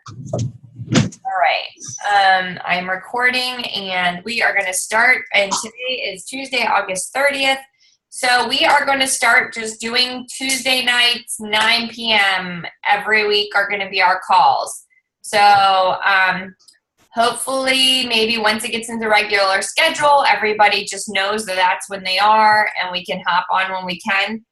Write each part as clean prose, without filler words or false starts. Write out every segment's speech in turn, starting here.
All right. I'm recording and we are going to start. And today is Tuesday, August 30th. So we are going to start just doing Tuesday nights, 9 p.m. every week are going to be our calls. So hopefully maybe once it gets into regular schedule, everybody just knows that that's when they are and we can hop on when we can.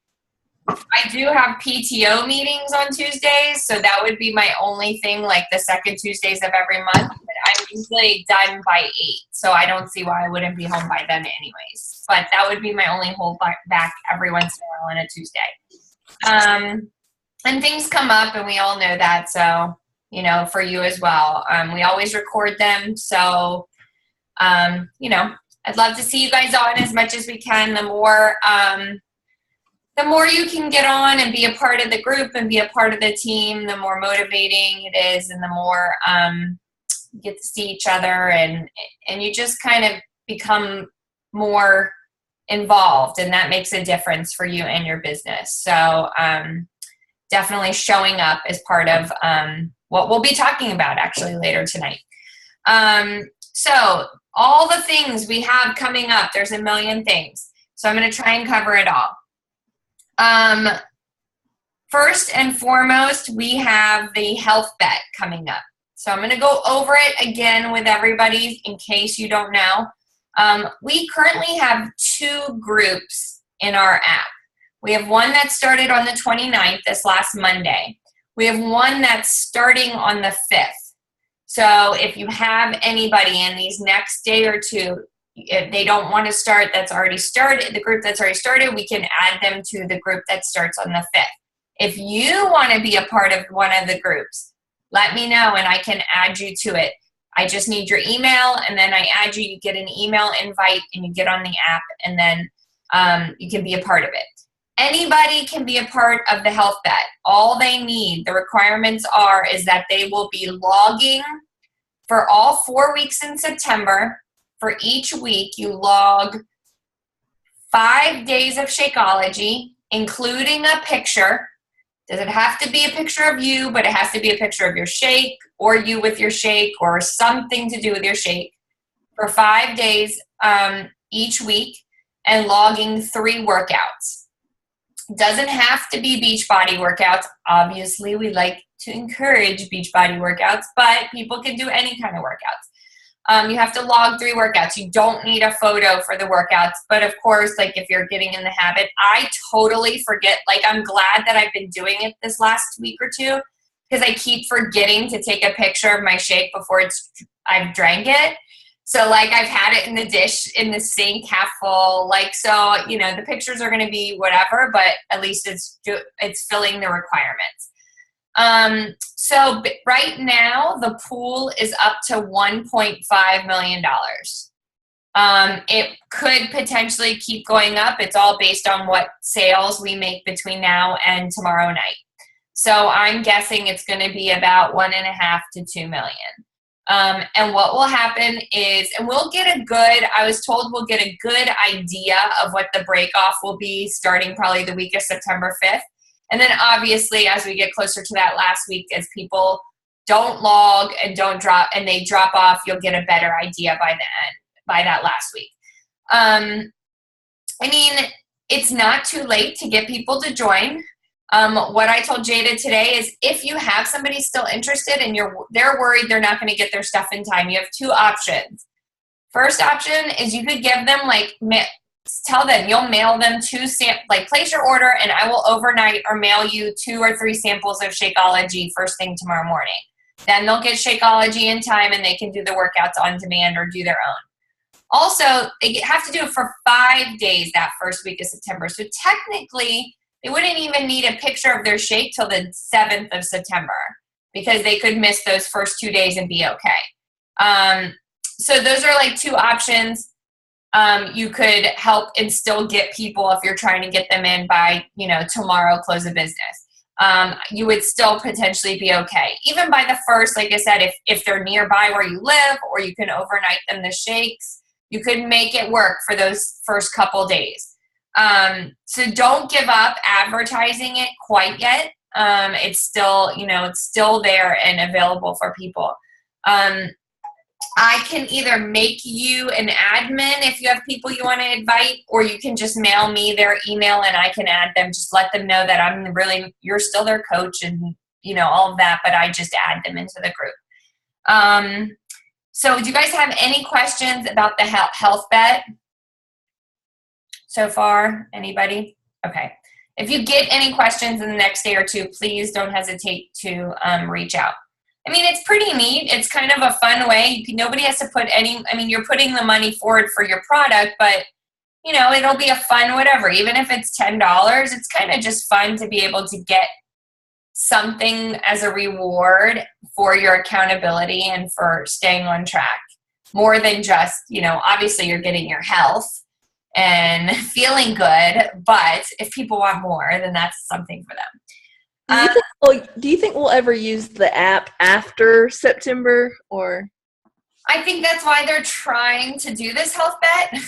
I do have PTO meetings on Tuesdays, so that would be my only thing, like the second Tuesdays of every month. But I'm usually done by 8, so I don't see why I wouldn't be home by then anyways. But that would be my only hold back every once in a while on a Tuesday. And things come up, and we all know that, so, for you as well. We always record them, so, I'd love to see you guys on as much as we can. The more you can get on and be a part of the group and be a part of the team, the more motivating it is, and the more you get to see each other, and you just kind of become more involved, and that makes a difference for you and your business. So definitely showing up is part of what we'll be talking about actually later tonight. So all the things we have coming up, there's a million things. So I'm going to try and cover it all. First and foremost, we have the health bet coming up. So I'm going to go over it again with everybody in case you don't know. We currently have 2 groups in our app. We have one that started on the 29th, this last Monday. We have one that's starting on the 5th. So if you have anybody in these next day or 2, if they don't want to start, that's already started, the group that's already started, we can add them to the group that starts on the 5th. If you want to be a part of one of the groups, let me know and I can add you to it. I just need your email, and then I add you. You get an email invite and you get on the app, and then you can be a part of it. Anybody can be a part of the health bet. All they need, the requirements is that they will be logging for all 4 weeks in September. For each week, you log 5 days of Shakeology, including a picture. Doesn't have to be a picture of you, but it has to be a picture of your shake, or you with your shake, or something to do with your shake, for 5 days each week, and logging 3 workouts. Doesn't have to be Beachbody workouts. Obviously, we like to encourage Beachbody workouts, but people can do any kind of workouts. You have to log 3 workouts. You don't need a photo for the workouts. But of course, like if you're getting in the habit, I totally forget. Like I'm glad that I've been doing it this last week or 2 because I keep forgetting to take a picture of my shake before I've drank it. So like I've had it in the dish, in the sink, half full. Like, so, the pictures are going to be whatever, but at least it's filling the requirements. So right now the pool is up to $1.5 million. It could potentially keep going up. It's all based on what sales we make between now and tomorrow night. So I'm guessing it's going to be about 1.5 to 2 million. And what will happen is, and I was told we'll get a good idea of what the break off will be starting probably the week of September 5th. And then obviously as we get closer to that last week, as people don't log and they drop off, you'll get a better idea by that last week. It's not too late to get people to join. What I told Jada today is if you have somebody still interested and they're worried they're not going to get their stuff in time, you have 2 options. First option is you could give them tell them you'll mail them 2 place your order and I will overnight or mail you 2 or 3 samples of Shakeology first thing tomorrow morning. Then they'll get Shakeology in time and they can do the workouts on demand or do their own. Also, they have to do it for 5 days that first week of September. So technically, they wouldn't even need a picture of their shake till the 7th of September because they could miss those first 2 days and be okay. So those are 2 options. You could help and still get people if you're trying to get them in by, tomorrow close of business. You would still potentially be okay. Even by the 1st, like I said, if they're nearby where you live or you can overnight them the shakes, you could make it work for those first couple days. So don't give up advertising it quite yet. It's still, it's still there and available for people. I can either make you an admin if you have people you want to invite, or you can just mail me their email and I can add them. Just let them know that you're still their coach and, all of that, but I just add them into the group. So do you guys have any questions about the health bet so far? Anybody? Okay. If you get any questions in the next day or two, please don't hesitate to reach out. I mean, it's pretty neat. It's kind of a fun way. Nobody has to put you're putting the money forward for your product, but, it'll be a fun whatever. Even if it's $10, it's kind of just fun to be able to get something as a reward for your accountability and for staying on track. More than just, obviously you're getting your health and feeling good, but if people want more, then that's something for them. Do you think we'll ever use the app after September, or? I think that's why they're trying to do this health bet.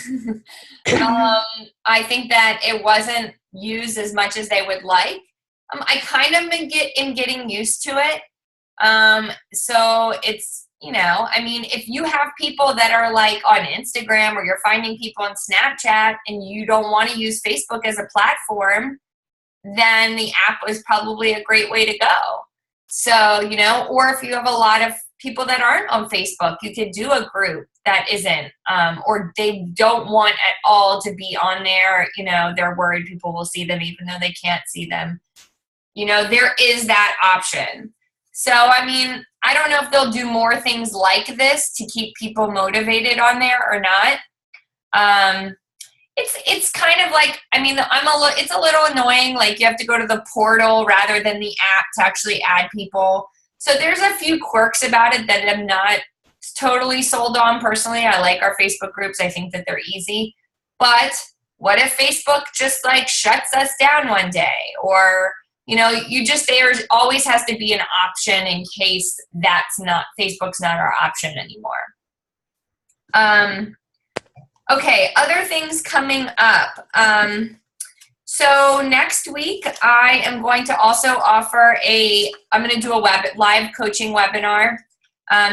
I think that it wasn't used as much as they would like. I kind of been getting used to it. So it's, if you have people that are like on Instagram, or you're finding people on Snapchat and you don't want to use Facebook as a platform, then the app was probably a great way to go. So, or if you have a lot of people that aren't on Facebook, you could do a group that isn't, or they don't want at all to be on there. They're worried people will see them even though they can't see them. There is that option. So, I don't know if they'll do more things like this to keep people motivated on there or not. It's kind of like, it's a little annoying. Like, you have to go to the portal rather than the app to actually add people. So there's a few quirks about it that I'm not totally sold on personally. I like our Facebook groups. I think that they're easy. But what if Facebook just like shuts us down one day? Or, there always has to be an option in case Facebook's not our option anymore. Okay, other things coming up. So next week, I am going to also offer I'm going to do a live coaching webinar.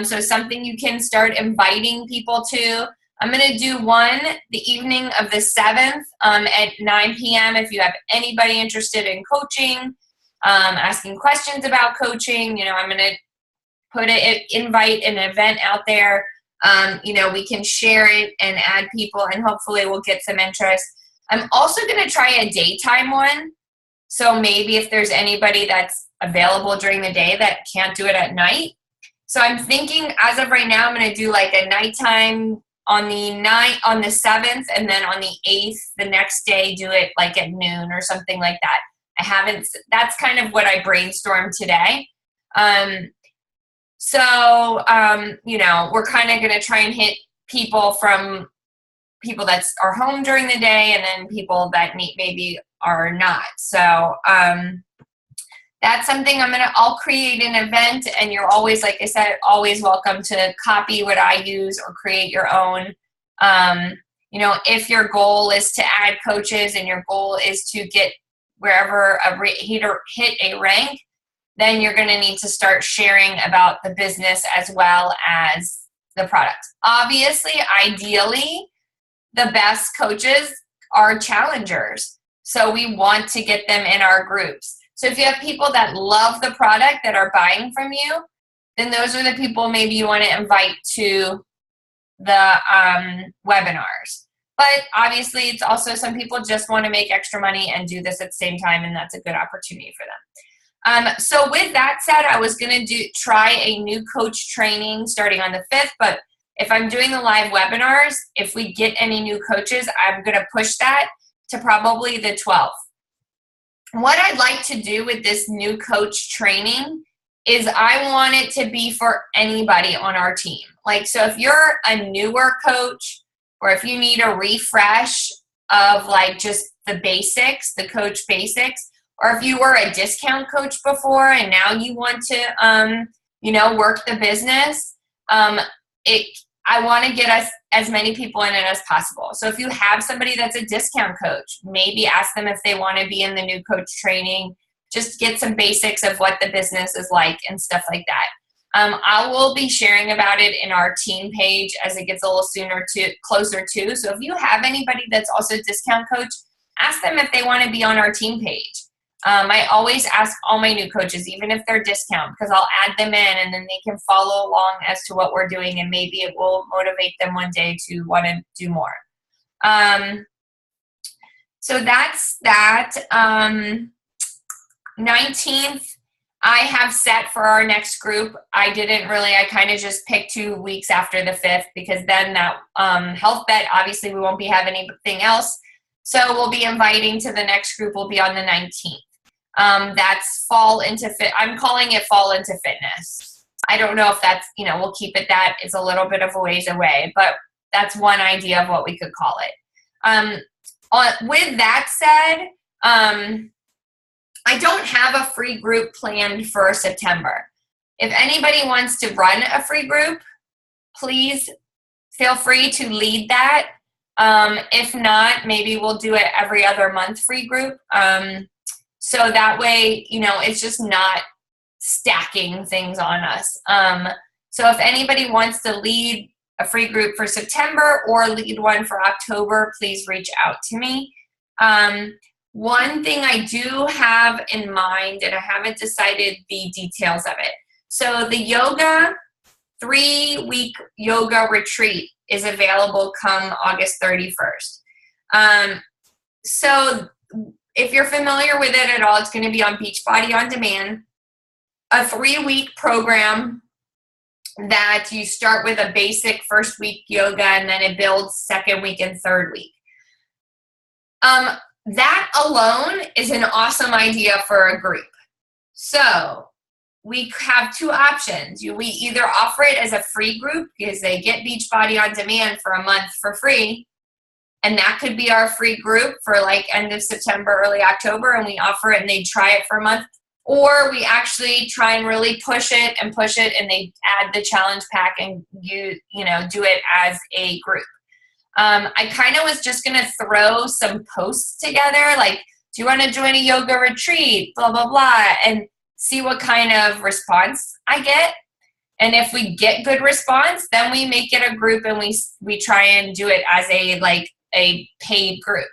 So something you can start inviting people to. I'm going to do one the evening of the 7th at 9 p.m. If you have anybody interested in coaching, asking questions about coaching, I'm going to invite an event out there. We can share it and add people, and hopefully we'll get some interest. I'm also going to try a daytime one. So maybe if there's anybody that's available during the day that can't do it at night. So I'm thinking as of right now, I'm going to do like a nighttime on the 7th, and then on the 8th, the next day, do it like at noon or something like that. That's kind of what I brainstormed today. So, we're kind of going to try and hit people that are home during the day, and then people that maybe are not. So, that's something I'll create an event, and you're always, like I said, always welcome to copy what I use or create your own. If your goal is to add coaches and your goal is to get wherever hit a rank, then you're going to need to start sharing about the business as well as the product. Obviously, ideally, the best coaches are challengers. So we want to get them in our groups. So if you have people that love the product that are buying from you, then those are the people maybe you want to invite to the webinars. But obviously, it's also some people just want to make extra money and do this at the same time, and that's a good opportunity for them. So with that said, I was going to try a new coach training starting on the 5th, but if I'm doing the live webinars, if we get any new coaches, I'm going to push that to probably the 12th. What I'd like to do with this new coach training is I want it to be for anybody on our team. Like, so if you're a newer coach, or if you need a refresh of like just the basics, the coach basics, or if you were a discount coach before and now you want to, work the business, I want to get us as many people in it as possible. So if you have somebody that's a discount coach, maybe ask them if they want to be in the new coach training. just get some basics of what the business is like and stuff like that. I will be sharing about it in our team page as it gets a little closer to. So if you have anybody that's also a discount coach, ask them if they want to be on our team page. I always ask all my new coaches, even if they're discount, because I'll add them in and then they can follow along as to what we're doing, and maybe it will motivate them one day to want to do more. So that's that. 19th, I have set for our next group. I kind of just picked 2 weeks after the 5th, because then that health bet, obviously we won't be having anything else. So we'll be inviting to the next group will be on the 19th. That's I'm calling it fall into fitness. I don't know if that's, we'll keep it that. It's a little bit of a ways away, but that's one idea of what we could call it. With that said, I don't have a free group planned for September. If anybody wants to run a free group, please feel free to lead that. If not, maybe we'll do it every other month free group. So that way, it's just not stacking things on us. So if anybody wants to lead a free group for September or lead one for October, please reach out to me. One thing I do have in mind, and I haven't decided the details of it. So the 3-week yoga retreat is available come August 31st. So if you're familiar with it at all, it's going to be on Beachbody On Demand, a 3-week program that you start with a basic first week yoga, and then it builds second week and third week. That alone is an awesome idea for a group. So we have 2 options. We either offer it as a free group, because they get Beachbody On Demand for a month for free, and that could be our free group for like end of September, early October, and we offer it and they try it for a month. Or we actually try and really push it, and they add the challenge pack and do it as a group. I kind of was just going to throw some posts together, like, do you want to join a yoga retreat, blah, blah, blah, and see what kind of response I get. And if we get good response, then we make it a group, and we try and do it as a paid group.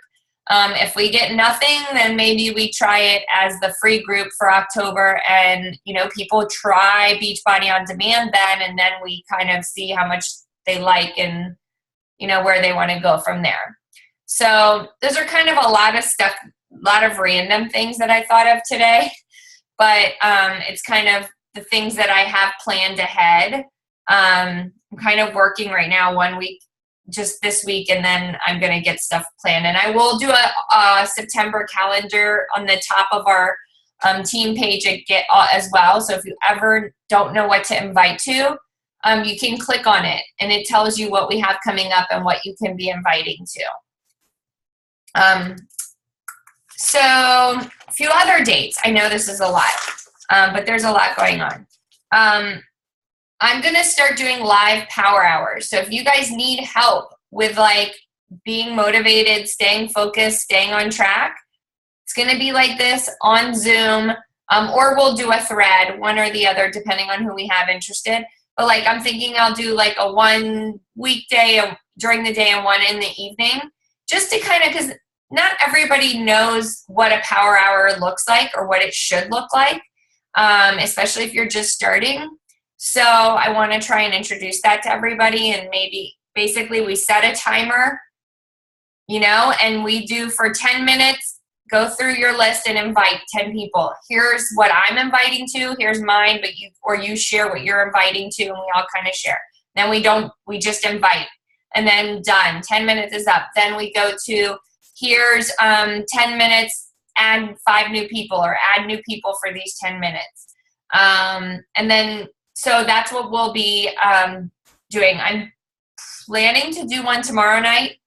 If we get nothing, then maybe we try it as the free group for October, and, people try Beachbody On Demand then, and then we kind of see how much they like and, where they want to go from there. So those are kind of a lot of stuff, a lot of random things that I thought of today, but it's kind of the things that I have planned ahead. I'm kind of working right now 1 week, just this week, and then I'm going to get stuff planned. And I will do a September calendar on the top of our team page as well. So if you ever don't know what to invite to, you can click on it, and it tells you what we have coming up and what you can be inviting to. So a few other dates. I know this is a lot, but there's a lot going on. I'm going to start doing live power hours. So if you guys need help with being motivated, staying focused, staying on track, it's going to be like this on Zoom, or we'll do a thread, one or the other, depending on who we have interested. But I'm thinking I'll do a 1 weekday during the day and 1 in the evening, just to because not everybody knows what a power hour looks like or what it should look like, especially if you're just starting. So I want to try and introduce that to everybody, and maybe basically we set a timer, and we do for 10 minutes, go through your list and invite 10 people. Here's what I'm inviting to, here's mine, but you share what you're inviting to, and we all kind of share. Then we just invite, and then done. 10 minutes is up. Then we go to, here's 10 minutes, add 5 new people, or add new people for these 10 minutes. And then, so that's what we'll be doing. I'm planning to do one tomorrow night.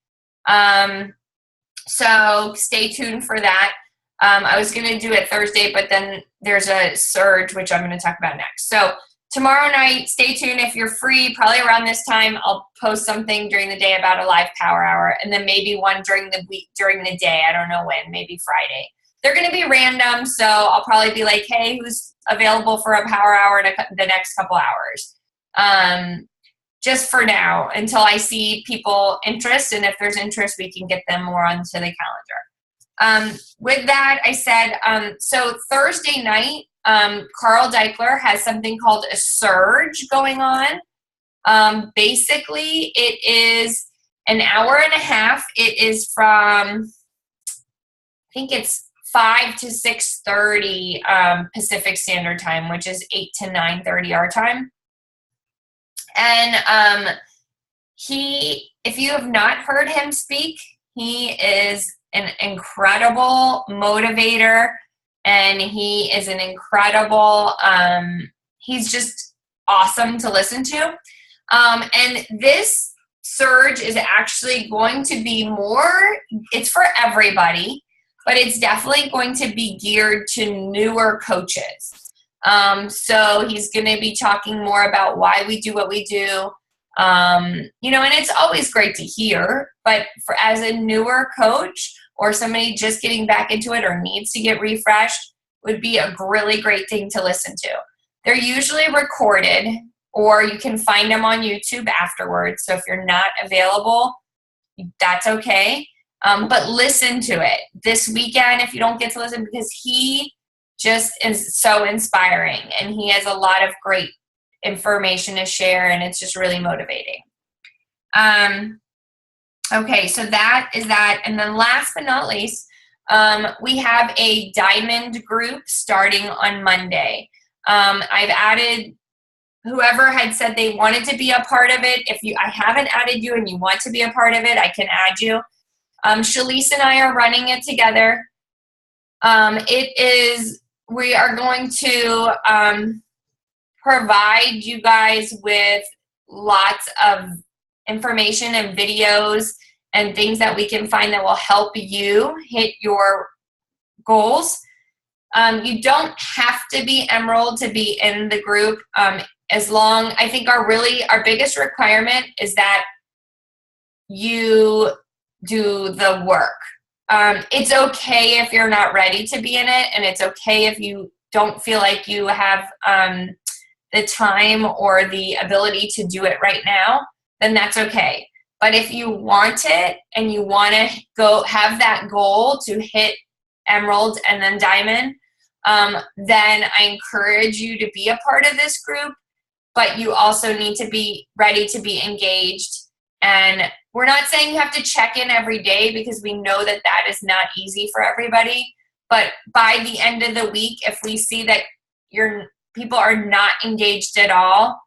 So stay tuned for that. I was going to do it Thursday, but then there's a surge, which I'm going to talk about next. So tomorrow night, stay tuned. If you're free, probably around this time, I'll post something during the day about a live power hour, and then maybe one during the week, during the day. I don't know when, maybe Friday. they're going to be random. So I'll probably be like, hey, who's available for a power hour in the next couple hours? Just for now, until I see people interest. And if there's interest, we can get them more onto the calendar. With that, I said, so Thursday night, Carl Deichler has something called a surge going on. Basically, it is an hour and a half. It is from, I think it's 5 to 6:30 Pacific Standard Time, which is 8 to 9:30 our time. And if you have not heard him speak, he is an incredible motivator, and he is an incredible, he's just awesome to listen to. And this surge is actually going to be it's for everybody, but it's definitely going to be geared to newer coaches. So he's going to be talking more about why we do what we do. And it's always great to hear, but as a newer coach or somebody just getting back into it or needs to get refreshed, would be a really great thing to listen to. They're usually recorded, or you can find them on YouTube afterwards. So if you're not available, that's okay. But listen to it this weekend if you don't get to listen, because he just is so inspiring, and he has a lot of great information to share, and it's just really motivating. Okay, so that is that. And then last but not least, we have a diamond group starting on Monday. I've added whoever had said they wanted to be a part of it. If I haven't added you and you want to be a part of it, I can add you. Shalise and I are running it together. We are going to provide you guys with lots of information and videos and things that we can find that will help you hit your goals. You don't have to be Emerald to be in the group. I think our biggest requirement is that you do the work. It's okay if you're not ready to be in it, and it's okay if you don't feel like you have the time or the ability to do it right now, then that's okay. But if you want it and you want to go have that goal to hit Emerald and then Diamond, then I encourage you to be a part of this group, but you also need to be ready to be engaged. And we're not saying you have to check in every day, because we know that that is not easy for everybody. But by the end of the week, if we see that people are not engaged at all,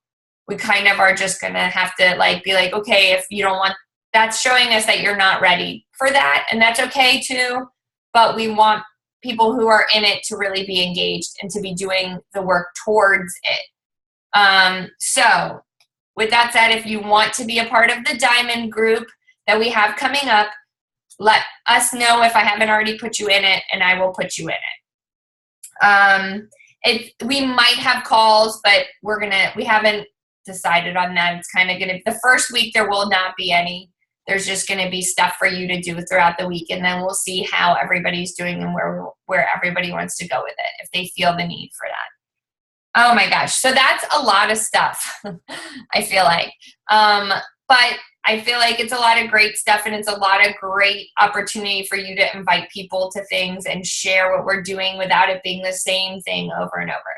we kind of are just going to have to be like, okay, if you don't want, that's showing us that you're not ready for that. And that's okay too. But we want people who are in it to really be engaged and to be doing the work towards it. So with that said, if you want to be a part of the Diamond group that we have coming up, let us know if I haven't already put you in it, and I will put you in it. We might have calls, but we haven't decided on that. It's kind of the first week there will not be any. There's just going to be stuff for you to do throughout the week, and then we'll see how everybody's doing and where everybody wants to go with it, if they feel the need for that. Oh my gosh. So that's a lot of stuff, I feel like. But I feel like it's a lot of great stuff, and it's a lot of great opportunity for you to invite people to things and share what we're doing without it being the same thing over and over.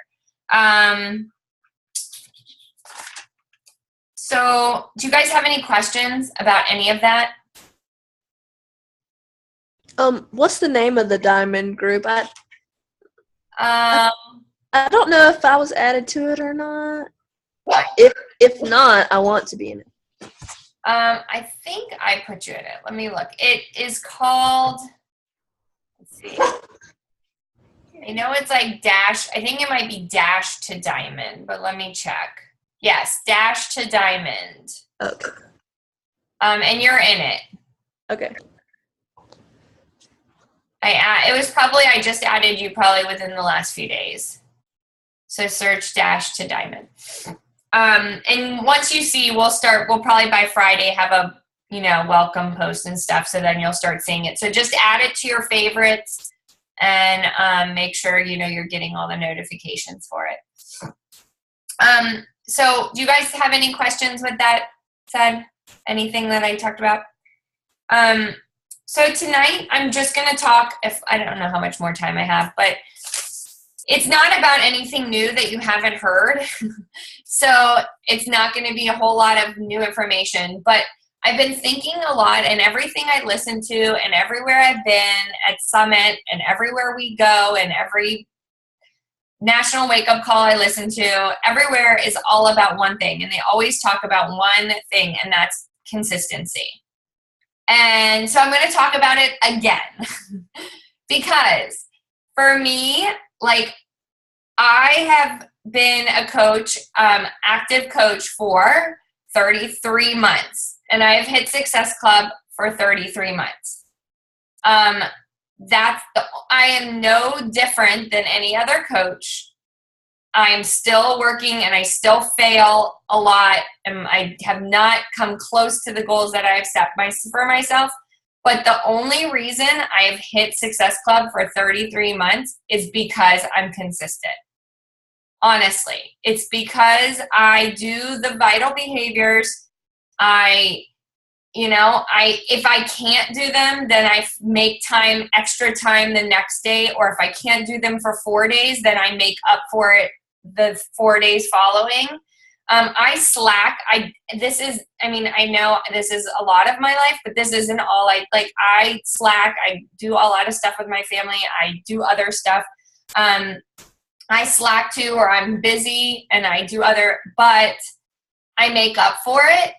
So do you guys have any questions about any of that? What's the name of the Diamond group? I don't know if I was added to it or not. If not, I want to be in it. I think I put you in it. Let me look. It is called, let's see. I know it's like dash. I think it might be dash to diamond, but let me check. Yes, dash to diamond. Okay. And you're in it. Okay. I just added you probably within the last few days. So search dash to diamond. And once you see, we'll probably by Friday have a, welcome post and stuff. So then you'll start seeing it. So just add it to your favorites and make sure, you're getting all the notifications for it. So do you guys have any questions with that said? Anything that I talked about? So tonight I'm just going to talk, I don't know how much more time I have, but it's not about anything new that you haven't heard. So it's not going to be a whole lot of new information, but I've been thinking a lot, and everything I listen to and everywhere I've been at Summit and everywhere we go and every national wake-up call I listen to, everywhere is all about one thing. And they always talk about one thing, and that's consistency. And so I'm going to talk about it again because for me, like, I have been a coach, active coach for 33 months, and I've hit Success Club for 33 months. I am no different than any other coach. I am still working and I still fail a lot, and I have not come close to the goals that I've set for myself. But the only reason I've hit Success Club for 33 months is because I'm consistent. Honestly, it's because I do the vital behaviors. If I can't do them, then I make extra time the next day. Or if I can't do them for 4 days, then I make up for it the 4 days following. I slack. I know this is a lot of my life, but this isn't all. I slack. I do a lot of stuff with my family. I do other stuff. I slack too, or I'm busy and I do but I make up for it.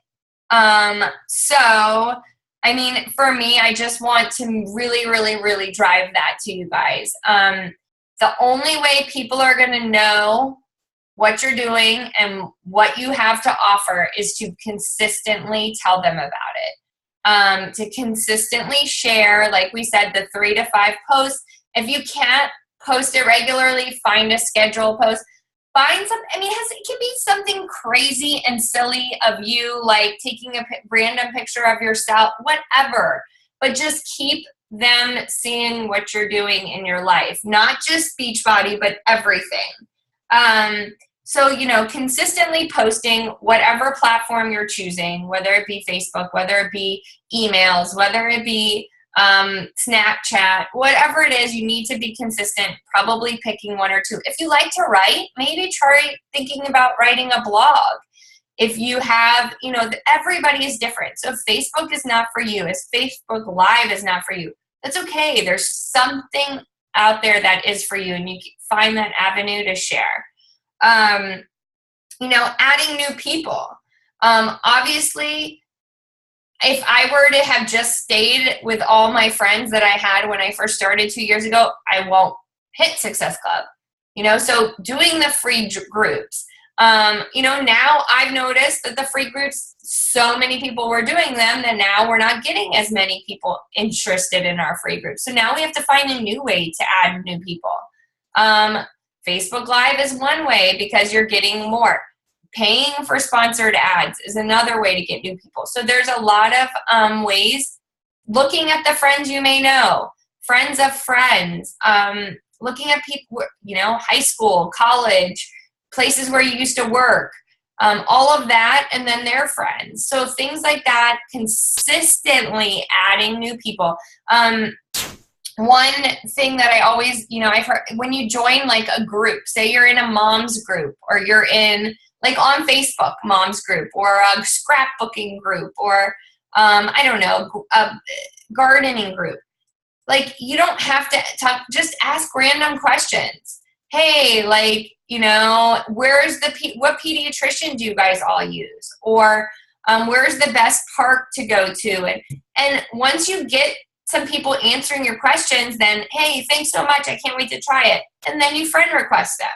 For me, I just want to really, really, really drive that to you guys. The only way people are going to know what you're doing and what you have to offer is to consistently tell them about it. To consistently share, like we said, the 3 to 5 posts. If you can't post it regularly, find a schedule post. It can be something crazy and silly of you, like taking a random picture of yourself, whatever. But just keep them seeing what you're doing in your life, not just Beachbody, but everything. Consistently posting whatever platform you're choosing, whether it be Facebook, whether it be emails, whether it be Snapchat, whatever it is, you need to be consistent, probably picking 1 or 2. If you like to write, maybe try thinking about writing a blog. If you have, everybody is different. So if Facebook is not for you, if Facebook Live is not for you, that's okay. There's something out there that is for you, and you can find that avenue to share. Adding new people. Obviously, if I were to have just stayed with all my friends that I had when I first started 2 years ago, I won't hit Success Club. So doing the free groups. Now I've noticed that the free groups, so many people were doing them that now we're not getting as many people interested in our free groups. So now we have to find a new way to add new people. Facebook Live is one way because you're getting more. Paying for sponsored ads is another way to get new people. So there's a lot of ways. Looking at the friends you may know, friends of friends, looking at people, high school, college, places where you used to work, all of that, and then their friends. So things like that, consistently adding new people. One thing that I always, I've heard, when you join like a group, say you're in a mom's group, or you're in like on Facebook mom's group, or a scrapbooking group, or a gardening group. Like, you don't have to talk, just ask random questions. Hey, what pediatrician do you guys all use? Or where's the best park to go to? And once you get some people answering your questions, then, hey, thanks so much, I can't wait to try it. And then you friend request them.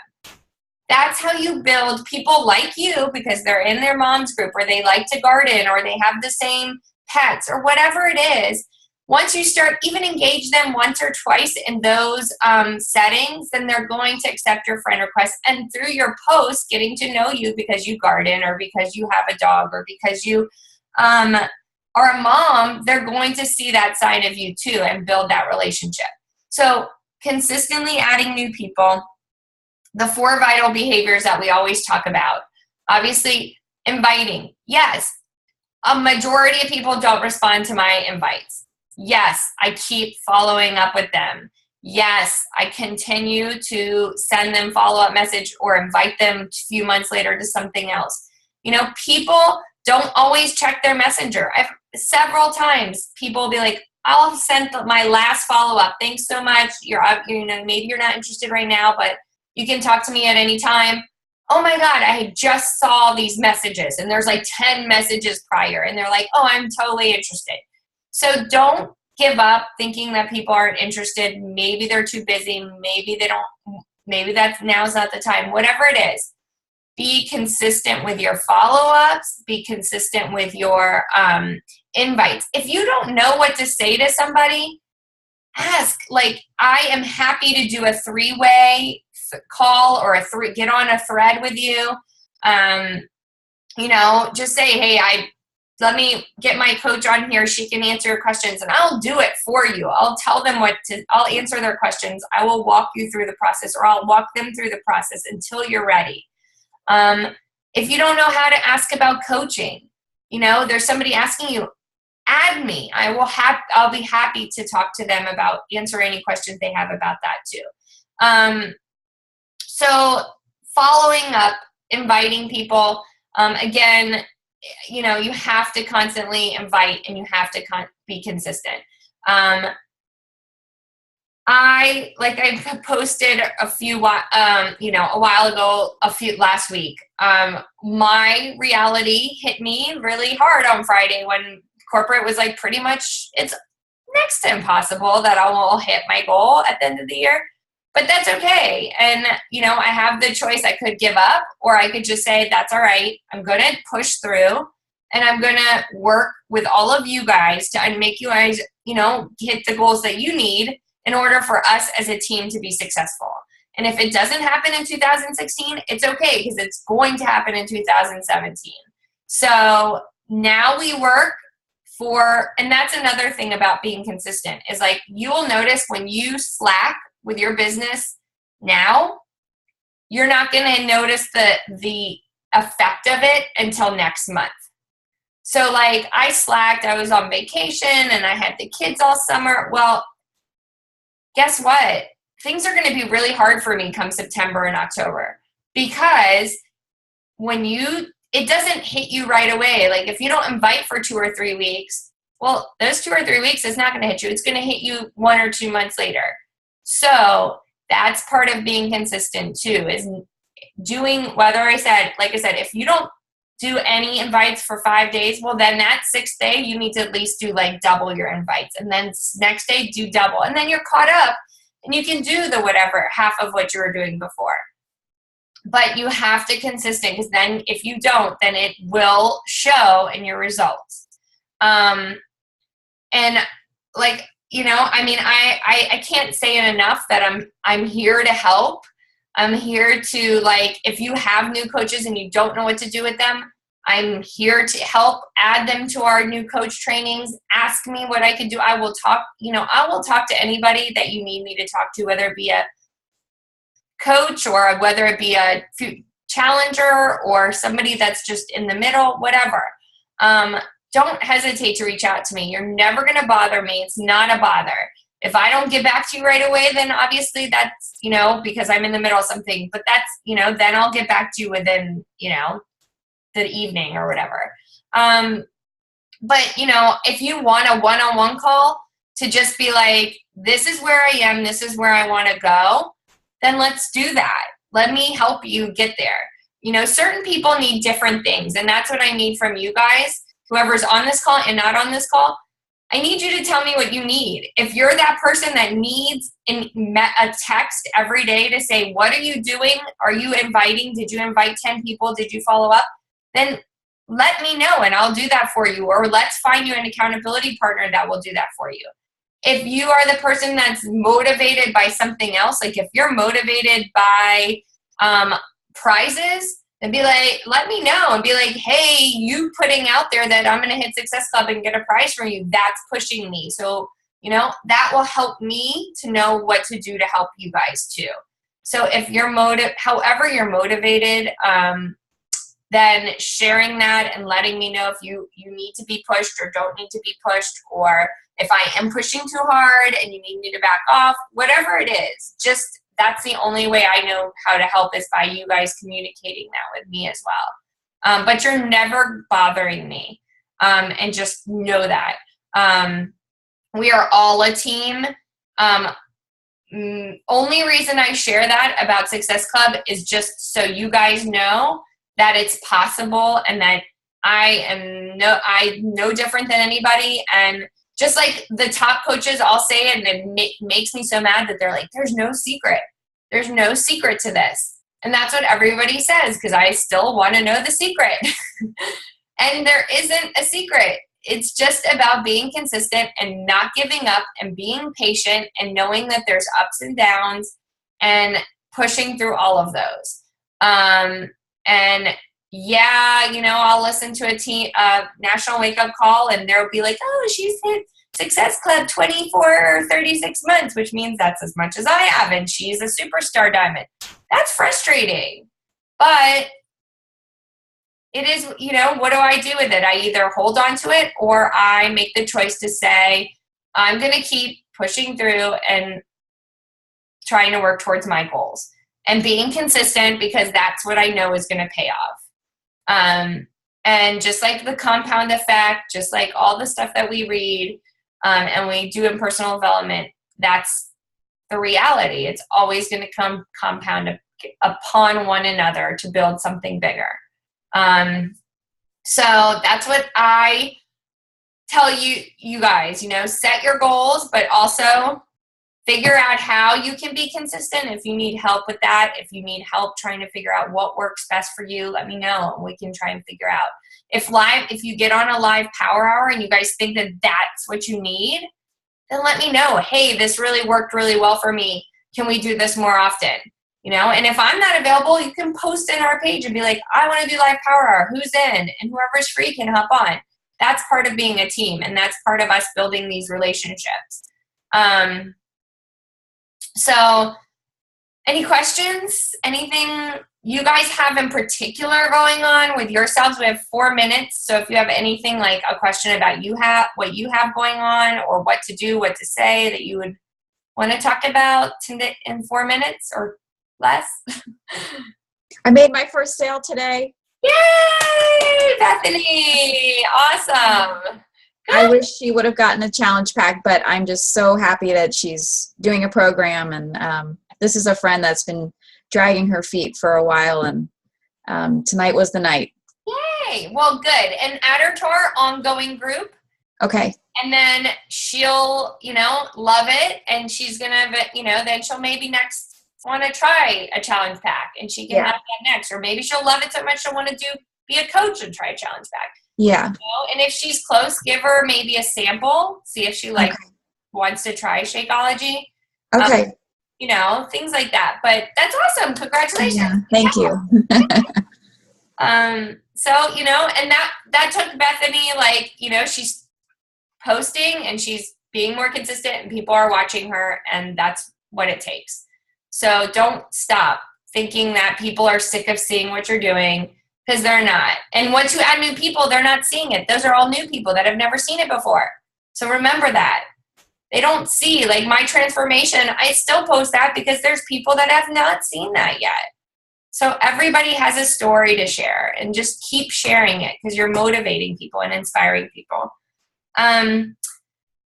That's how you build people like you, because they're in their mom's group, or they like to garden, or they have the same pets, or whatever it is. Once you start, even engage them once or twice in those settings, then they're going to accept your friend request. And through your posts, getting to know you because you garden, or because you have a dog, or because you are a mom, they're going to see that side of you too and build that relationship. So consistently adding new people. The 4 vital behaviors that we always talk about. Obviously, inviting. Yes, a majority of people don't respond to my invites. Yes, I keep following up with them. Yes, I continue to send them follow-up message or invite them a few months later to something else. People don't always check their messenger. Several times people will be like, I'll send my last follow-up. Thanks so much. Maybe you're not interested right now, but you can talk to me at any time. Oh my God, I just saw these messages and there's like 10 messages prior and they're like, oh, I'm totally interested. So don't give up thinking that people aren't interested. Maybe they're too busy. Maybe now's not the time. Whatever it is, be consistent with your follow-ups. Be consistent with your invites. If you don't know what to say to somebody, ask. Like, I am happy to do a 3-way call or get on a thread with you. Just say, hey, let me get my coach on here. She can answer your questions and I'll do it for you. I'll tell them I'll answer their questions. I will walk you through the process, or I'll walk them through the process until you're ready. If you don't know how to ask about coaching, there's somebody asking you, add me. I'll be happy to talk to them about answer any questions they have about that too. So following up, inviting people, again, you have to constantly invite and you have to be consistent. I posted a while ago, last week. My reality hit me really hard on Friday when corporate was like pretty much, it's next to impossible that I will hit my goal at the end of the year. But that's okay. And, I have the choice. I could give up, or I could just say, that's all right. I'm going to push through and I'm going to work with all of you guys to make you guys, hit the goals that you need in order for us as a team to be successful. And if it doesn't happen in 2016, it's okay, because it's going to happen in 2017. So now we work and that's another thing about being consistent, is like, you will notice when you slack with your business now, you're not going to notice the effect of it until next month. So like, I slacked, I was on vacation and I had the kids all summer. Well, guess what? Things are going to be really hard for me come September and October, because it doesn't hit you right away. Like, if you don't invite for 2 or 3 weeks, well, those 2 or 3 weeks is not going to hit you. It's going to hit you 1 or 2 months later. So that's part of being consistent too, is doing, like I said, if you don't do any invites for 5 days, well, then that 6th day, you need to at least do like double your invites. And then next day, do double. And then you're caught up and you can do the whatever, half of what you were doing before. But you have to consistent, because then if you don't, then it will show in your results. And like, I can't say it enough that I'm here to help. I'm here to, like, if you have new coaches and you don't know what to do with them, I'm here to help add them to our new coach trainings. Ask me what I can do. I will talk to anybody that you need me to talk to, whether it be a coach or whether it be a challenger or somebody that's just in the middle, whatever. Don't hesitate to reach out to me. You're never going to bother me. It's not a bother. If I don't get back to you right away, then obviously that's, because I'm in the middle of something, but that's, then I'll get back to you within, the evening or whatever. But, if you want a one-on-one call to just be like, this is where I am, this is where I want to go, then let's do that. Let me help you get there. Certain people need different things, and that's what I need from you guys. Whoever's on this call and not on this call, I need you to tell me what you need. If you're that person that needs a text every day to say, what are you doing? Are you inviting? Did you invite 10 people? Did you follow up? Then let me know and I'll do that for you. Or let's find you an accountability partner that will do that for you. If you are the person that's motivated by something else, like if you're motivated by prizes, and be like, let me know, and be like, hey, you putting out there that I'm going to hit Success Club and get a prize from you, that's pushing me. So that will help me to know what to do to help you guys too. So if you're however you're motivated, then sharing that and letting me know if you need to be pushed or don't need to be pushed, or if I am pushing too hard and you need me to back off, whatever it is, just that's the only way I know how to help is by you guys communicating that with me as well. But you're never bothering me, and just know that. We are all a team. Only reason I share that about Success Club is just so you guys know that it's possible and that I'm no different than anybody. And just like the top coaches all say it, and it makes me so mad that they're like, there's no secret. There's no secret to this. And that's what everybody says, because I still want to know the secret. And there isn't a secret. It's just about being consistent and not giving up and being patient and knowing that there's ups and downs and pushing through all of those. And yeah, I'll listen to a national wake up call and there'll be like, oh, she's hit Success Club 24 or 36 months, which means that's as much as I have. And she's a superstar diamond. That's frustrating. But it is, what do I do with it? I either hold on to it or I make the choice to say, I'm going to keep pushing through and trying to work towards my goals and being consistent, because that's what I know is going to pay off. And just like the compound effect, just like all the stuff that we read and we do in personal development, that's the reality. It's always going to come compound upon one another to build something bigger. So that's what I tell you guys, set your goals, but also figure out how you can be consistent. If you need help with that, if you need help trying to figure out what works best for you, let me know and we can try and figure out. If you get on a live power hour and you guys think that that's what you need, then let me know. Hey, this really worked really well for me. Can we do this more often? And if I'm not available, you can post in our page and be like, I want to do live power hour. Who's in? And whoever's free can hop on. That's part of being a team, and that's part of us building these relationships. So any questions? Anything you guys have in particular going on with yourselves? We have 4 minutes. So if you have anything like a question about what you have going on, or what to do, what to say that you would want to talk about in 4 minutes or less. I made my first sale today. Yay, Bethany. Awesome. Good. I wish she would have gotten a challenge pack, but I'm just so happy that she's doing a program. And this is a friend that's been dragging her feet for a while. And tonight was the night. Yay. Well, good. And add her to our ongoing group. Okay. And then she'll, love it. And she's going to, then she'll maybe next want to try a challenge pack, and she can have that next. Or maybe she'll love it so much she'll want to be a coach and try a challenge pack. Yeah. And if she's close, give her maybe a sample. See if she wants to try Shakeology. Okay. Things like that. But that's awesome. Congratulations. Yeah, thank you. So, and that took Bethany, she's posting and she's being more consistent and people are watching her, and that's what it takes. So don't stop thinking that people are sick of seeing what you're doing, because they're not. And once you add new people, they're not seeing it. Those are all new people that have never seen it before. So remember that. They don't see, my transformation, I still post that because there's people that have not seen that yet. So everybody has a story to share, and just keep sharing it because you're motivating people and inspiring people.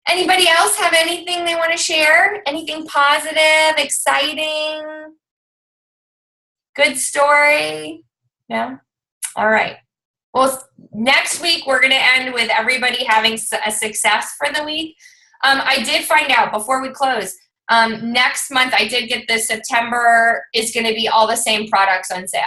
Anybody else have anything they want to share? Anything positive, exciting, good story? No? All right. Well, next week we're going to end with everybody having a success for the week. I did find out before we close, next month I did get this September is going to be all the same products on sale.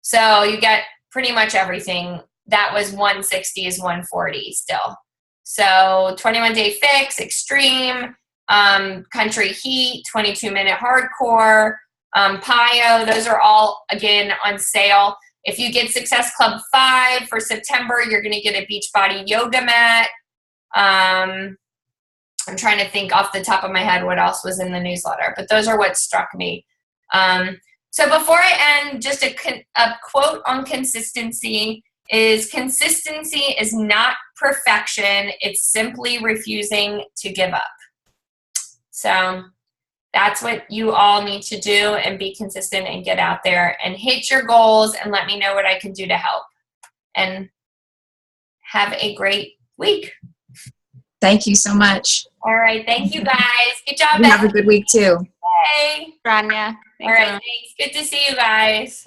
So you get pretty much everything. That was $160 is $140 still. So 21 Day Fix, Extreme, Country Heat, 22-minute Hardcore, PIO, those are all, again, on sale. If you get Success Club 5 for September, you're going to get a Beachbody yoga mat. I'm trying to think off the top of my head what else was in the newsletter, but those are what struck me. So before I end, just a quote on consistency is consistency is not perfection. It's simply refusing to give up. So that's what you all need to do, and be consistent and get out there and hit your goals, and let me know what I can do to help. And have a great week. Thank you so much. All right. Thank you, guys. Good job, You have a Beth. good week too. Hey. Rania. All right. Thanks. Good to see you guys.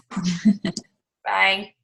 Bye.